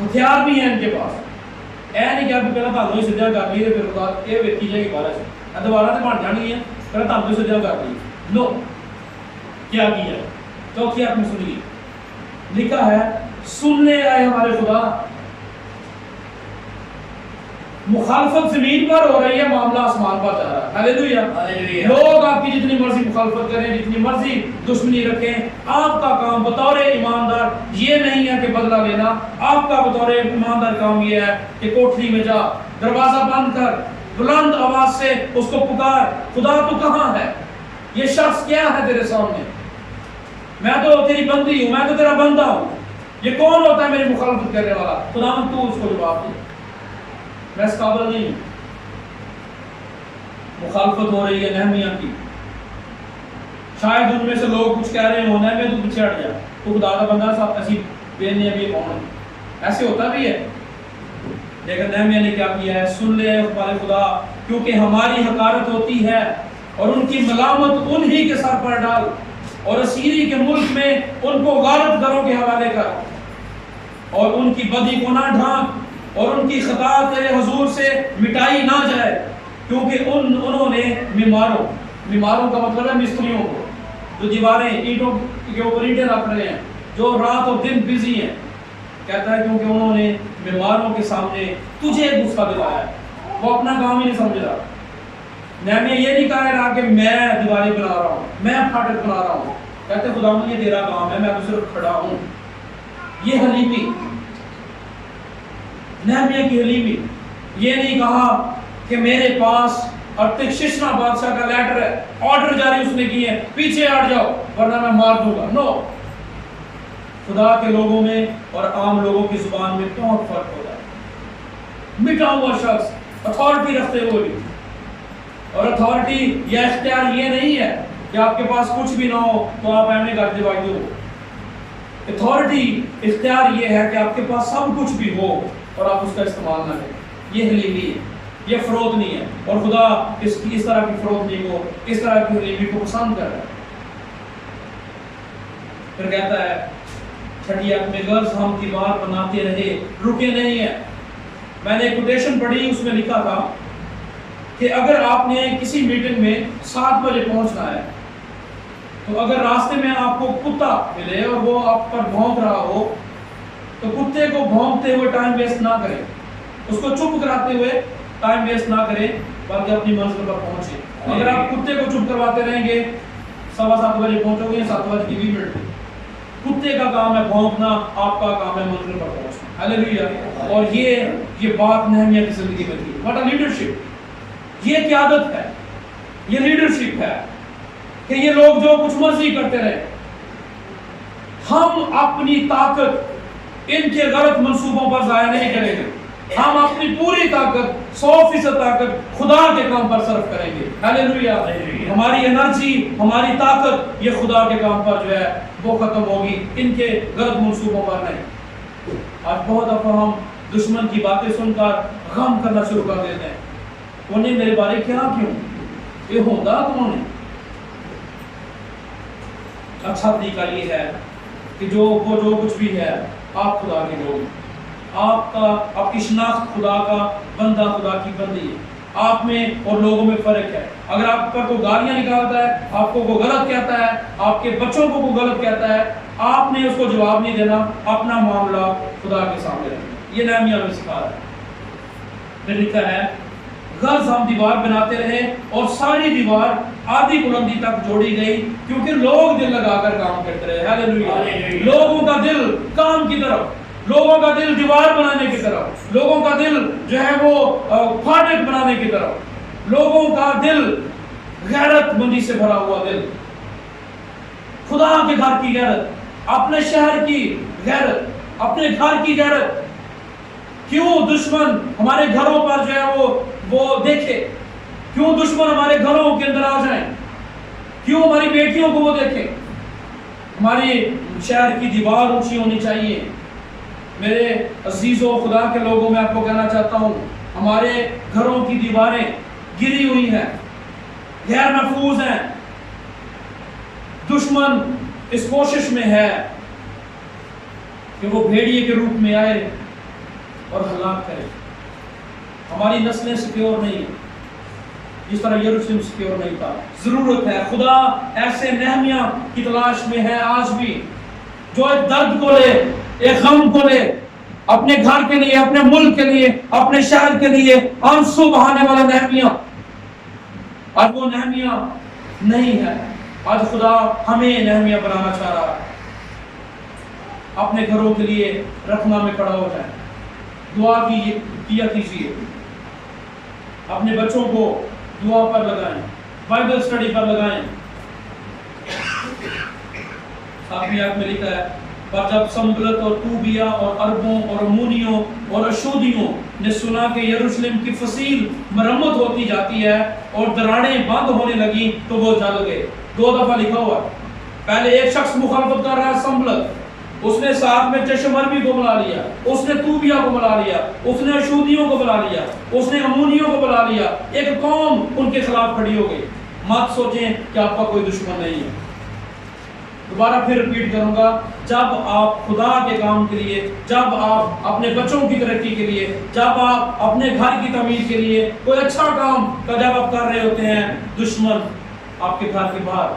S1: ہتھیار بھی ہیں ان کے پاس، اے نہیں کہ ابھی پہلے تھانوں ہی سجا کر لیے پھر خدا یہ ویکھی جائے گی بارہ سے دوبارہ سے بن جانی ہے، پہلے تھانوں ہی سجا کر لی، نو کیا کیا؟ چوتھی آپ نے سنی، لکھا ہے سن لے آئے ہمارے خدا، مخالفت زمین پر ہو رہی ہے، معاملہ آسمان پر جا رہا ہے۔ ہاللیلویہ۔ لوگ آپ کی جتنی مرضی مخالفت کریں، جتنی مرضی دشمنی رکھیں، آپ کا کام بطور ایماندار یہ نہیں ہے کہ بدلہ لینا، آپ کا بطور ایماندار کام یہ ہے کہ کوٹری میں جا، دروازہ بند کر، بلند آواز سے اس کو پکار، خدا تو کہاں ہے، یہ شخص کیا ہے تیرے سامنے، میں تو تیری بندی ہوں، میں تو تیرا بندہ ہوں، یہ کون ہوتا ہے میری مخالفت کرنے والا، خدا تو اس کو جواب دے، میں اس قابل نہیں ہوں۔ مخالفت ہو رہی ہے نہمیہ کی، شاید ان میں سے لوگ کچھ کہہ رہے ہوں نہمیہ تو پیچھے ہٹ جا، تو خدا کا بندہ صاحب ایسی بے نہمی کون ہے، ایسے ہوتا بھی ہے۔ لیکن نہمیہ نے کیا کیا ہے، سن لے ہمارے خدا، کیونکہ ہماری حقارت ہوتی ہے اور ان کی ملامت انہی کے سر پر ڈال، اور اسیری کے ملک میں ان کو غارت گروں کے حوالے کر، اور ان کی بدی کو نہ ڈھانپ، اور ان کی خطا تیرے حضور سے مٹائی نہ جائے، کیونکہ انہوں نے معماروں کا مطلب ہے مستریوں کو، جو دیواریں اینٹوں کے اوپر اینٹیں رکھ رہے ہیں، جو رات اور دن بزی ہیں، کہتا ہے کیونکہ انہوں نے معماروں کے سامنے تجھے غصہ دلایا ہے، وہ اپنا کام ہی نہیں سمجھ رہا۔ نہمیہ یہ نہیں کہہ رہا کہ میں دیواریں بنا رہا ہوں، میں پھاٹک بنا رہا ہوں، کہتے خدا یہ تیرا کام ہے، میں تو صرف کھڑا ہوں۔ یہ حلیمی، نہمیہ کی حلیمی، یہ نہیں کہا کہ میرے پاس ارتششنا بادشاہ کا لیٹر ہے، آرڈر جاری اس نے کیے ہیں، پیچھے ہٹ جاؤ ورنہ میں مار دوں گا، نو۔ خدا کے لوگوں میں اور عام لوگوں کی زبان میں بہت فرق ہوتا ہے۔ مٹا ہوا شخص اتھارٹی رکھتے ہوئے بھی، اور اتھارٹی یا اختیار یہ نہیں ہے کہ آپ کے پاس کچھ بھی نہ ہو تو آپ ایم اے کر دے بھائی دو۔ اتھارٹی اختیار یہ ہے کہ آپ کے پاس سب کچھ بھی ہو اور آپ اس کا استعمال نہ کریں، یہ حلیمی ہے، یہ فروغ نہیں ہے، اور خدا اس طرح کی فروغ نہیں کو، اس طرح کی حلیمی کو پسند کر رہا ہے۔ پھر کہتا ہے چھٹی آیت میں غرض ہم دیوار بناتے رہے، رکے نہیں ہیں۔ میں نے ایک کوٹیشن پڑھی، اس میں لکھا تھا کہ اگر آپ نے کسی میٹنگ میں 7 بجے پہنچنا ہے تو اگر راستے میں آپ کو کتا ملے اور وہ آپ پر بھونک رہا ہو تو کتے کو بھونکتے ہوئے ٹائم ویسٹ نہ کریں، اس کو چپ کراتے ہوئے ٹائم ویسٹ نہ کریں، بلکہ اپنی منزل پر پہنچے۔ اگر آپ کتے کو چپ کرواتے رہیں گے 7:15 بجے پہنچو گے، 7:20 کتے کا کام ہے بھونکنا، آپ کا کام ہے منزل پر پہنچنا۔ ہاللیلویہ۔ اور یہ بات نہمیہ کی زندگی میں تھی۔ واٹ اے لیڈرشپ، یہ قیادت ہے، یہ لیڈرشپ ہے کہ یہ لوگ جو کچھ مرضی کرتے رہے. ہم اپنی طاقت ان کے غلط منصوبوں پر ضائع نہیں کریں گے. ہم اپنی پوری طاقت 100% طاقت خدا کے کام پر صرف کریں گے. ہاللیلویا. ہماری انرجی، ہماری طاقت یہ خدا کے کام پر جو ہے وہ ختم ہوگی، ان کے غلط منصوبوں پر نہیں. آج بہت دفعہ ہم دشمن کی باتیں سن کر غم کرنا شروع کر دیتے ہیں. انہیں میرے بارے کیا کیوں، یہ ہوتا کون ہے؟ اچھا طریقہ یہ ہے کہ جو کچھ بھی ہے آپ خدا کے لوگ، آپ کی شناخت خدا کا بندہ، خدا کی بندی ہے. آپ میں اور لوگوں میں فرق ہے. اگر آپ پر کوئی گالیاں نکالتا ہے، آپ کو کوئی غلط کہتا ہے، آپ کے بچوں کو کوئی غلط کہتا ہے، آپ نے اس کو جواب نہیں دینا، اپنا معاملہ خدا کے سامنے رکھنا. یہ نہمیہ میں سکھا رہا ہے. پھر لکھا ہے غرض ہم دیوار بناتے رہے اور ساری دیوار آدھی بلندی تک جوڑی گئی کیونکہ لوگ دل لگا کر کام کرتے رہے. ہاللیلویا. لوگوں کا دل کام کی طرف، لوگوں کا دل دیوار بنانے کی طرف، لوگوں کا دل جو ہے وہ فاٹک بنانے کی طرف، لوگوں کا دل غیرت مندی سے بھرا ہوا دل، خدا کے گھر کی غیرت، اپنے شہر کی غیرت، اپنے گھر کی غیرت. کیوں دشمن ہمارے گھروں پر جو ہے وہ دیکھے؟ کیوں دشمن ہمارے گھروں کے اندر آ جائیں؟ کیوں ہماری بیٹیوں کو وہ دیکھیں؟ ہماری شہر کی دیوار اونچی ہونی چاہیے. میرے عزیزوں، خدا کے لوگوں، میں آپ کو کہنا چاہتا ہوں ہمارے گھروں کی دیواریں گری ہوئی ہیں، غیر محفوظ ہیں. دشمن اس کوشش میں ہے کہ وہ بھیڑیے کے روپ میں آئے اور ہلاک کرے. ہماری نسلیں سیکیور نہیں ہیں جس طرح یروشلم سیکیور نہیں تھا. ضرورت ہے، خدا ایسے نہمیہ کی تلاش میں ہے آج بھی جو ایک درد کو لے، ایک غم کو لے، اپنے گھر کے لیے، اپنے ملک کے لیے، اپنے شہر کے لیے آنسو بہانے والا نہمیہ. آج وہ نہمیہ نہیں ہے. آج خدا ہمیں نہمیہ بنانا چاہ رہا ہے. اپنے گھروں کے لیے رکھنا میں کھڑا ہو جائیں، دعا کیا کیجیے. اپنے بچوں کو دعا پر لگائیں، بائبل سٹڈی پر لگائیں. صحابیات میں لکھا ہے پر جب سنبلت اور طوبیہ اور عربوں اور امونیوں اور اشودیوں نے سنا کہ یروشلم کی فصیل مرمت ہوتی جاتی ہے اور دراڑیں بند ہونے لگی تو وہ جل گئے. 2 دفعہ لکھا ہوا. پہلے ایک شخص مخالفت کر رہا ہے، سنبلت، اس نے ساتھ میں چشم عربی کو بلا لیا، اس نے طوبیہ کو بلا لیا، اس نے اشودیوں کو بلا لیا، اس نے امونیوں کو بلا لیا. ایک قوم ان کے خلاف کھڑی ہو گئی. مت سوچیں کہ آپ کا کوئی دشمن نہیں ہے. دوبارہ پھر ریپیٹ کروں گا، جب آپ خدا کے کام کے لیے، جب آپ اپنے بچوں کی ترقی کے لیے، جب آپ اپنے گھر کی تعمیر کے لیے کوئی اچھا کام کا جب آپ کر رہے ہوتے ہیں، دشمن آپ کے گھر کے باہر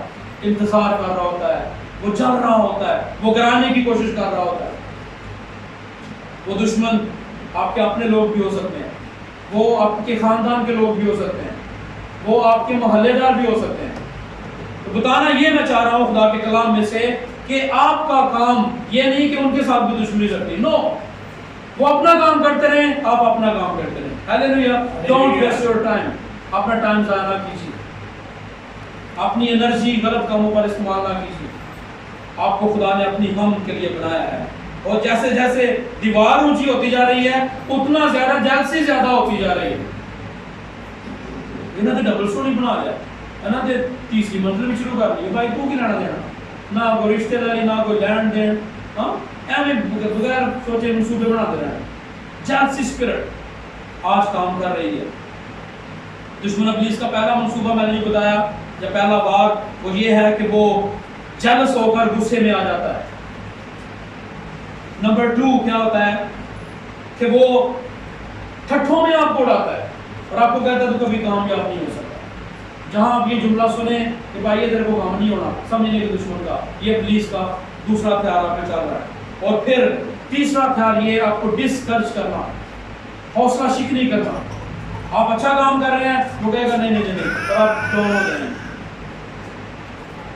S1: انتظار کر رہا ہوتا ہے، وہ چل رہا ہوتا ہے، وہ گرانے کی کوشش کر رہا ہوتا ہے. وہ دشمن آپ کے اپنے لوگ بھی ہو سکتے ہیں، وہ آپ کے خاندان کے لوگ بھی ہو سکتے ہیں، وہ آپ کے محلے دار بھی ہو سکتے ہیں. تو بتانا یہ میں چاہ رہا ہوں خدا کے کلام میں سے کہ آپ کا کام یہ نہیں کہ ان کے ساتھ بھی دشمنی رکھنی. نو، وہ اپنا کام کرتے رہیں، آپ اپنا کام کرتے رہیں. Hallelujah. Don't waste your time. اپنا ٹائم ضائع نہ کیجیے، اپنی انرجی غلط کاموں پر استعمال نہ کیجیے. آپ کو خدا نے اپنی غم کے لیے بنایا ہے، اور جیسے جیسے دیوار اونچی ہوتی جا رہی ہے اتنا زیادہ جیلسی زیادہ ہوتی جا رہی ہے. انہوں نے ڈبل سٹوری بنا لیا ہے نا، تے تیسری منزل بھی شروع کر دی. بھائی تو کی لینا دینا، نہ کوئی رشتے داری، نہ کوئی لین دین، ہاں ایویں بغیر سوچے منصوبے بنا دے رہے ہیں. جیلسی اسپرٹ آج کام کر رہی ہے. دشمن ابلیس کا پہلا منصوبہ میں نے جو بتایا، یا پہلا بات وہ یہ ہے کہ وہ جلس ہو کر غصے میں آ جاتا ہے. نمبر 2 کیا ہوتا ہے کہ وہ ٹھٹھوں میں آپ کو اڑاتا ہے اور آپ کو کہتا ہے تو کبھی کامیاب نہیں ہو سکتا. جہاں آپ یہ جملہ سنیں کہ بھائی یہ تیرے کو کام نہیں ہونا، سمجھنے کے دشمن کا یہ ابلیس کا دوسرا خیال آپ میں چل رہا ہے. اور پھر تیسرا خیال یہ آپ کو ڈسکرج کرنا، حوصلہ شکنی کرنا. آپ اچھا کام کر رہے ہیں، وہ کہے گا نہیں نہیں نہیں، اور آپ ڈاؤن ہو جائیں.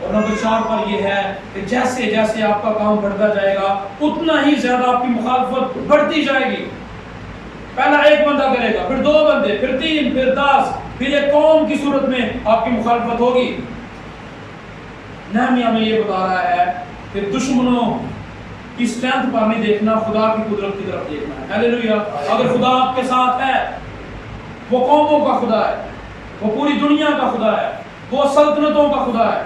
S1: اور نمبر 4 پر یہ ہے کہ جیسے جیسے آپ کا کام بڑھتا جائے گا اتنا ہی زیادہ آپ کی مخالفت بڑھتی جائے گی. پہلا 1 بندہ کرے گا، پھر 2 بندے، پھر 3، پھر 10. پھر ایک قوم کی صورت میں آپ کی مخالفت ہوگی۔ نہمیہ میں یہ بتا رہا ہے کہ دشمنوں کی اسٹرینتھ پر نہیں دیکھنا، خدا کی قدرت کی طرف دیکھنا ہے۔ ہیلیلویا۔ اگر خدا آپ کے ساتھ ہے، وہ قوموں کا خدا ہے، وہ پوری دنیا کا خدا ہے، وہ سلطنتوں کا خدا ہے،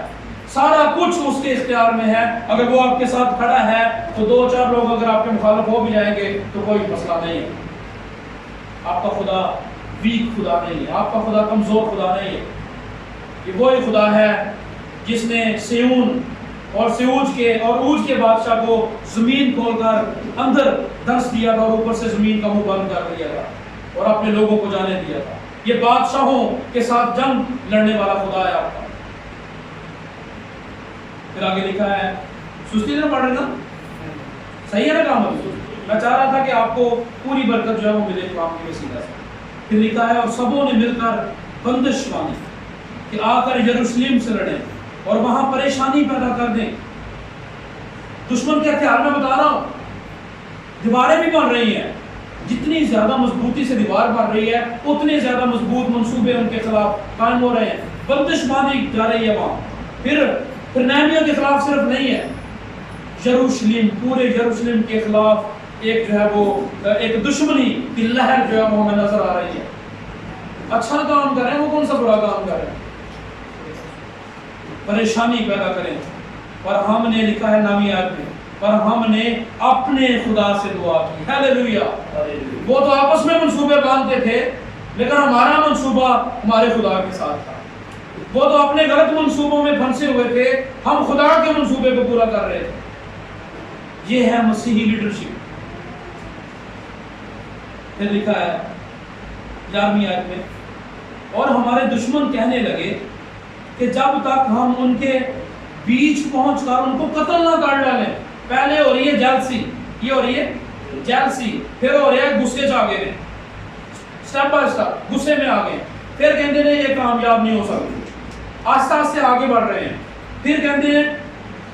S1: سارا کچھ اس کے اختیار میں ہے۔ اگر وہ آپ کے ساتھ کھڑا ہے تو دو چار لوگ اگر آپ کے مخالف ہو بھی جائیں گے تو کوئی مسئلہ نہیں ہے۔ آپ کا خدا ویک خدا نہیں ہے، آپ کا خدا کمزور خدا نہیں ہے۔ یہ وہی خدا ہے جس نے سیون اور سیوج کے اور اوج کے بادشاہ کو زمین کھول کر اندر دنس دیا تھا اور اوپر سے زمین کا منہ بند کر دیا تھا اور اپنے لوگوں کو جانے دیا تھا۔ یہ بادشاہوں کے ساتھ جنگ لڑنے والا خدا ہے آپ کا۔ پھر آگے لکھا ہے، سستی نہ پڑھ رہے نا، صحیح ہے نا کام ابھی؟ میں چاہ رہا تھا کہ آپ کو پوری برکت جو ہے وہ ملے کام کے وسیلہ سے۔ پھر لکھا ہے، اور سبوں نے مل کر بندش باندھی کہ آ کر یروشلم سے لڑیں اور وہاں پریشانی پیدا کر دیں۔ دشمن کے ہتھیار میں بتا رہا ہوں، دیواریں بھی بن رہی ہیں، جتنی زیادہ مضبوطی سے دیوار بن رہی ہے اتنے زیادہ مضبوط منصوبے ان کے خلاف قائم ہو رہے ہیں، بندش باندھی جا رہی ہے وہاں۔ پھر نہمیہ کے خلاف صرف نہیں ہے، یروشلم، پورے یروشلم کے خلاف ایک جو ہے وہ ایک دشمنی کی لہر جو ہے وہ ہمیں نظر آ رہی ہے۔ اچھا کام کریں، وہ کون سا برا کام کریں؟ پریشانی پیدا کریں۔ اور ہم نے لکھا ہے نامی آیت میں، اور ہم نے اپنے خدا سے دعا کی۔ ہیلیلویا۔ وہ تو آپس میں منصوبے باندھتے تھے، لیکن ہمارا منصوبہ ہمارے خدا کے ساتھ تھا۔ وہ تو اپنے غلط منصوبوں میں پھنسے ہوئے تھے، ہم خدا کے منصوبے کو پورا کر رہے تھے۔ یہ ہے مسیحی لیڈرشپ۔ پھر لکھا ہے 11ویں آیت میں، اور ہمارے دشمن کہنے لگے کہ جب تک ہم ان کے بیچ پہنچ کر ان کو قتل نہ کر ڈالیں۔ پہلے ہو رہی ہے جیلسی، یہ ہو رہی ہے جیلسی، پھر ہو رہا ہے غصے چ گئے، سٹیپ بائی سٹیپ غصے میں آ گئے، پھر کہتے ہیں یہ کامیاب نہیں ہو سکتی، آہستہ آہستہ آگے بڑھ رہے ہیں۔ پھر کہتے ہیں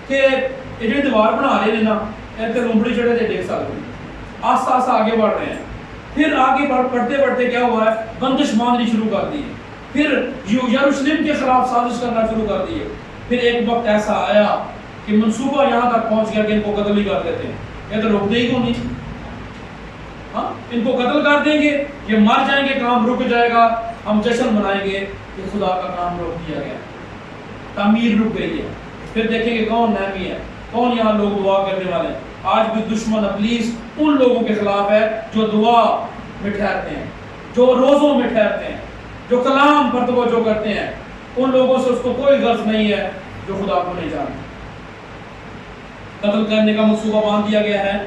S1: کہ یہ دیوار بنا رہے ہیں نا، ایسے لومڑی چڑھے تھے دیکھ سکتے ہیں، آہستہ آہستہ آگے بڑھ رہے ہیں۔ پھر آگے بڑھتے بڑھتے کیا ہوا ہے، بندش باندھنی شروع کر دی ہے، پھر یروشلم کے خلاف سازش کرنا شروع کر دی ہے۔ پھر ایک وقت ایسا آیا کہ منصوبہ یہاں تک پہنچ گیا کہ ان کو قتل ہی کر دیتے ہیں، یہ تو روکتے ہی کون نہیں، ہاں ان کو قتل کر دیں گے، یہ مر جائیں گے، کام رک جائے گا، ہم جشن منائیں گے کہ خدا کا کام روک دیا گیا، تعمیر رک گئی ہے۔ پھر دیکھیں گے کون نہمی ہے، کون یہاں لوگ دعا کرنے والے ہیں۔ آج بھی دشمن ابلیس ان لوگوں کے خلاف ہے جو دعا میں ٹھہرتے ہیں، جو روزوں میں ٹھہرتے ہیں، جو کلام پر توجہ کرتے ہیں۔ ان لوگوں سے اس کو کوئی غرض نہیں ہے جو خدا کو نہیں جانتے۔ قتل کرنے کا منصوبہ باندھ دیا گیا ہے،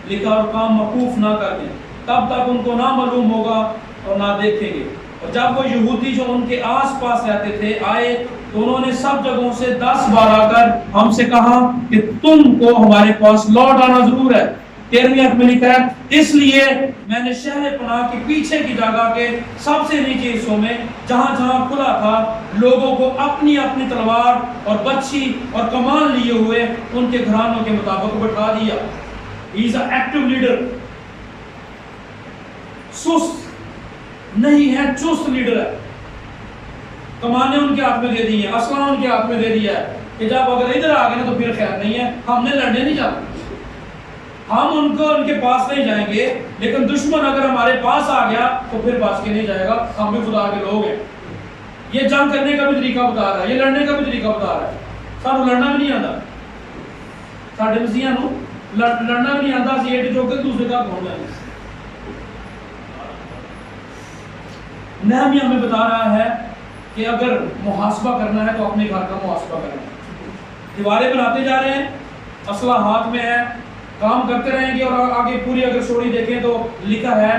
S1: لکھا اور کام موقوف نہ کر دیں، تب تک ان کو نہ معلوم ہوگا اور نہ دیکھیں گے۔ اور جب وہ یہودی جو ان کے آس پاس رہتے تھے آئے تو انہوں نے سب جگہوں سے 10 بار آ کر ہم سے کہا کہ تم کو ہمارے پاس لوٹ آنا ضرور ہے۔ 13ویں آیت میں لکھا ہے، اس لیے میں نے شہر پناہ کے پیچھے کی جگہ کے سب سے نیچے حصوں میں جہاں جہاں کھلا تھا لوگوں کو اپنی اپنی تلوار اور بچھی اور کمان لیے ہوئے ان کے گھرانوں کے مطابق بٹھا دیا۔ He is an active leader، سست نہیں ہے، چست لیڈر ہے۔ کمانیں ان کے ہاتھ میں دے دی ہیں، اسلحہ ان کے ہاتھ میں دے دیا ہے کہ جب اگر ادھر آ گئے نا تو پھر خیر نہیں ہے، ہم نے لڑنے نہیں جانا، ہم ان کے پاس نہیں جائیں گے، لیکن دشمن اگر ہمارے پاس آ گیا تو پھر بچ کے نہیں جائے گا، ہم بھی خدا کے لوگ ہیں۔ یہ جنگ کرنے کا بھی طریقہ بتا رہا ہے، یہ لڑنے کا بھی طریقہ بتا رہا ہے۔ سانو لڑنا بھی نہیں آتا، ساڈے مسیحاں نو لڑنا بھی نہیں آتا، اسی ایڈ چوک کے دوسرے کا کھول جائیں۔ نہمیہ ہمیں بتا رہا ہے کہ اگر محاسبہ کرنا ہے تو اپنے گھر کا محاسبہ کرنا ہے۔ دیواریں بناتے جا رہے ہیں، اسلحہ ہاتھ میں ہے، کام کرتے رہیں گے، اور آگے پوری اگر سٹوری دیکھیں تو لکھا ہے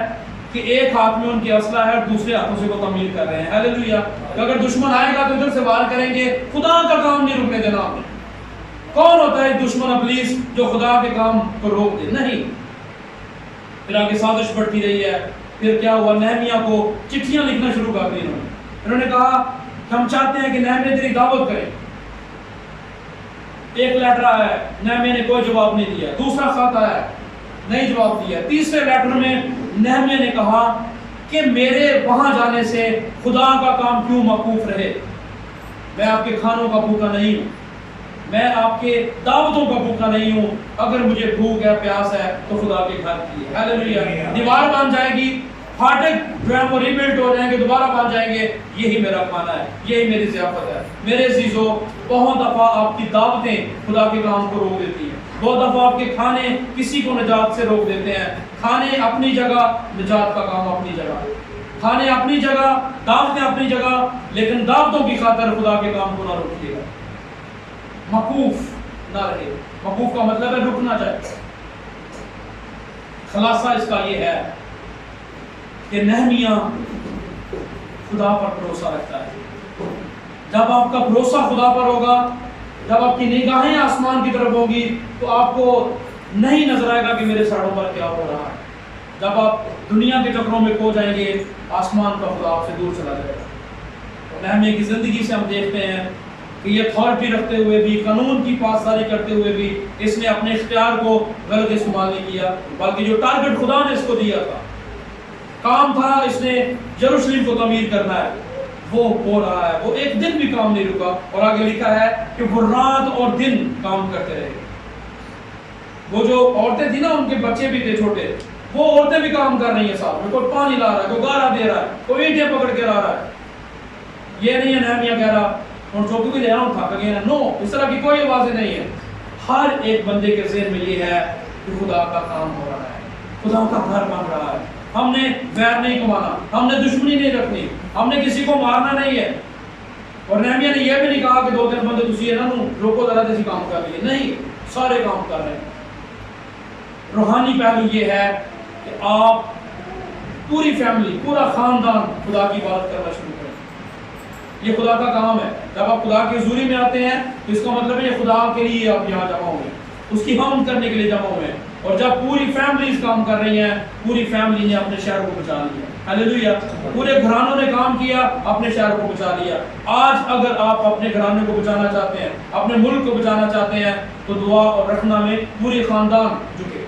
S1: کہ ایک ہاتھ میں ان کے اسلحہ ہے اور دوسرے ہاتھوں سے وہ تعمیر کر رہے ہیں۔ ہیلیلویا۔ اگر دشمن آئے گا تو ادھر سے وار کریں گے، خدا کا کام نہیں رکنے دینا آپ نے۔ کون ہوتا ہے دشمن ابلیس جو خدا کے کام کو روک دے؟ نہیں۔ پھر آگے سازش بڑھتی رہی ہے۔ پھر کیا ہوا، نہمیہ کو چٹھیاں لکھنا شروع کر دی انہوں نے کہا کہ ہم چاہتے ہیں کہ نہمیہ تیری دعوت کریں۔ ایک لیٹر آیا ہے، نہمیہ نے کوئی جواب نہیں دیا۔ دوسرا خط آیا ہے، نہیں جواب دیا۔ تیسرے لیٹر میں نہمیہ نے کہا کہ میرے وہاں جانے سے خدا کا کام کیوں موقوف رہے؟ میں آپ کے کھانوں کا بھوکا نہیں ہوں، میں آپ کے دعوتوں کا بھوکا نہیں ہوں، اگر مجھے بھوک ہے پیاس ہے تو خدا کے گھر کی ہے۔ ہیلیلویا۔ دیوار بن جائے گی، پھاٹک جو ہے وہ ریبلڈ ہو جائیں گے، دوبارہ بن جائیں گے، یہی میرا کھانا ہے، یہی میری ضیافت ہے۔ میرے عزیزو، بہت دفعہ آپ کی دعوتیں خدا کے کام کو روک دیتی ہیں، بہت دفعہ آپ کے کھانے کسی کو نجات سے روک دیتے ہیں۔ کھانے اپنی جگہ، نجات کا کام اپنی جگہ، کھانے اپنی جگہ، دعوتیں اپنی جگہ، لیکن دعوتوں کی خاطر خدا کے کام کو نہ روکیے گا، موقوف نہ رہے۔ موقوف کا مطلب ہے رکنا چاہیے۔ خلاصہ اس کا یہ ہے کہ نہمیہ خدا پر بھروسہ رکھتا ہے۔ جب آپ کا بھروسہ خدا پر ہوگا، جب آپ کی نگاہیں آسمان کی طرف ہوگی، تو آپ کو نہیں نظر آئے گا کہ میرے ساڑھوں پر کیا ہو رہا ہے۔ جب آپ دنیا کے چکروں میں کھو جائیں گے، آسمان کا خدا آپ سے دور چلا جائے گا۔ نہمیہ کی زندگی سے ہم دیکھتے ہیں کہ یہ اتھارٹی رکھتے ہوئے بھی، قانون کی پاسداری کرتے ہوئے بھی، اس نے اپنے اختیار کو غلط استعمال نہیں کیا، بلکہ جو ٹارگٹ خدا نے اس کو دیا تھا، کام تھا اس نے یروشلم کو تعمیر کرنا ہے، وہ ہو رہا ہے۔ وہ ایک دن بھی کام نہیں رکا، اور آگے لکھا ہے کہ وہ رات اور دن کام کرتے رہے۔ وہ جو عورتیں تھیں نا، ان کے بچے بھی تھے چھوٹے، وہ عورتیں بھی کام کر رہی ہیں ساتھ میں، کوئی پانی لا رہا ہے، کوئی گارا دے رہا ہے، کوئی اینٹیں پکڑ کے لا رہا ہے۔ یہ نہیں ہے نہمیہ کہہ رہا اور چوکی کو لے رہا ہوں تھا کہ نو، اس طرح کی کوئی آوازیں نہیں ہے۔ ہر ایک بندے کے ذہن میں یہ ہے کہ خدا کا کام ہو رہا ہے، خدا کا گھر بن رہا ہے۔ ہم نے ویر نہیں کمانا، ہم نے دشمنی نہیں رکھنی، ہم نے کسی کو مارنا نہیں ہے۔ اور نہمیہ نے یہ بھی نہیں کہا کہ 2-3 بندے تسی ہے نا روکو ذرا جیسی کام کر لیے، نہیں، سارے کام کر رہے ہیں۔ روحانی پہلو یہ ہے کہ آپ پوری فیملی، پورا خاندان خدا کی عبادت کرنا شروع کریں۔ یہ خدا کا کام ہے۔ جب آپ خدا کی حضوری میں آتے ہیں تو اس کا مطلب ہے یہ خدا کے لیے آپ یہاں جمع ہوئے، اس کی حمد کرنے کے لیے جمع ہوئے ہیں۔ اور جب پوری فیملی اس کام کر رہی ہیں، پوری فیملی نے اپنے شہر کو بچا لیا۔ ہیلیلویا۔ پورے گھرانوں نے کام کیا، اپنے شہر کو بچا لیا۔ آج اگر آپ اپنے گھرانے کو بچانا چاہتے ہیں، اپنے ملک کو بچانا چاہتے ہیں، تو دعا اور رکھنا میں پوری خاندان جھکے۔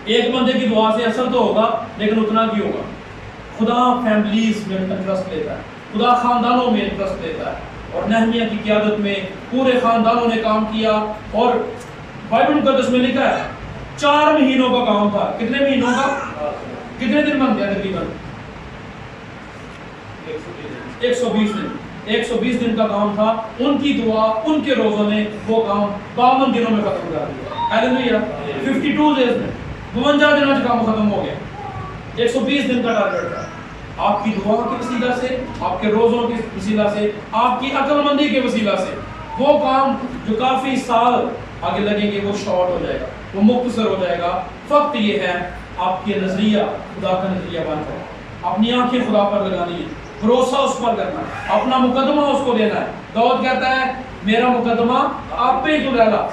S1: ایک بندے کی دعا سے اثر تو ہوگا، لیکن اتنا کی ہوگا۔ خدا فیملیز میں انٹرسٹ لیتا ہے، خدا خاندانوں میں انٹرسٹ لیتا ہے۔ اور نہمیہ کی قیادت میں پورے خاندانوں نے کام کیا، اور بائبل مقدس میں لکھا ہے 4 مہینوں کا کام تھا۔ کتنے مہینوں کا؟ کتنے دن بن گیا تقریباً؟ 120 دن۔ 120 دن کا کام تھا۔ ان کی دعا، ان کے روزوں نے وہ کام 52 دنوں میں ختم کر دیا۔ ہیلیلویا۔ 52 ڈیز میں 52 دنوں سے کام ختم ہو گیا۔ 120 دن کا ٹارگٹ تھا۔ آپ کی دعا کے وسیلہ سے، آپ کے روزوں کے وسیلہ سے، آپ کی عقل مندی کے وسیلہ سے وہ کام جو کافی سال آگے لگیں گے وہ شارٹ ہو جائے گا، وہ مختصر ہو جائے گا۔ فقط یہ ہے آپ کے نظریہ خدا کا نظریہ بن جائے، اپنی آنکھیں خدا پر لگانی ہے، بھروسہ اس پر کرنا ہے، اپنا مقدمہ اس کو دینا ہے۔ داؤد کہتا ہے میرا مقدمہ آپ پہ ہی تو ڈالا،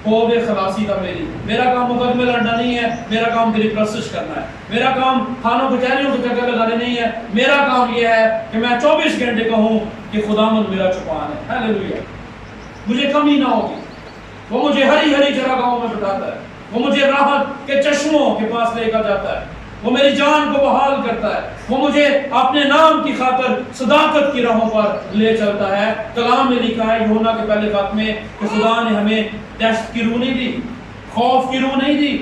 S1: خوب خلاصی تھا میری۔ میرا کام مقدمے لڑنا نہیں ہے، میرا کام تیری پرستش کرنا ہے۔ میرا کام تھانوں کچہریوں کے چکر لگانے نہیں ہے، میرا کام یہ ہے کہ میں 24 گھنٹے کہوں کہ خداوند میرا چوپان ہے۔ ہیلیلویا۔ مجھے کمی نہ ہوگی، وہ مجھے ہری ہری چراگاہوں میں بٹھاتا ہے، وہ مجھے راحت کے چشموں کے پاس لے کر جاتا ہے، وہ میری جان کو بحال کرتا ہے، وہ مجھے اپنے نام کی خاطر صداقت کی راہوں پر لے چلتا ہے۔ کلام میں لکھا ہے یوحنا کے پہلے خط میں کہ خدا نے ہمیں دہشت کی روح نہیں دی، خوف کی روح نہیں دی،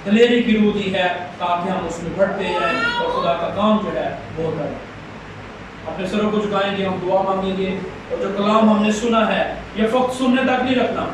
S1: دلیری کی روح دی ہے، تاکہ ہم اس میں بڑھتے جائیں اور خدا کا کام جو ہے وہ کریں۔ اپنے سروں کو جھکائیں گے، ہم دعا مانگیں گے، اور جو کلام ہم نے سنا ہے یہ فقط سننے تک نہیں رکھنا،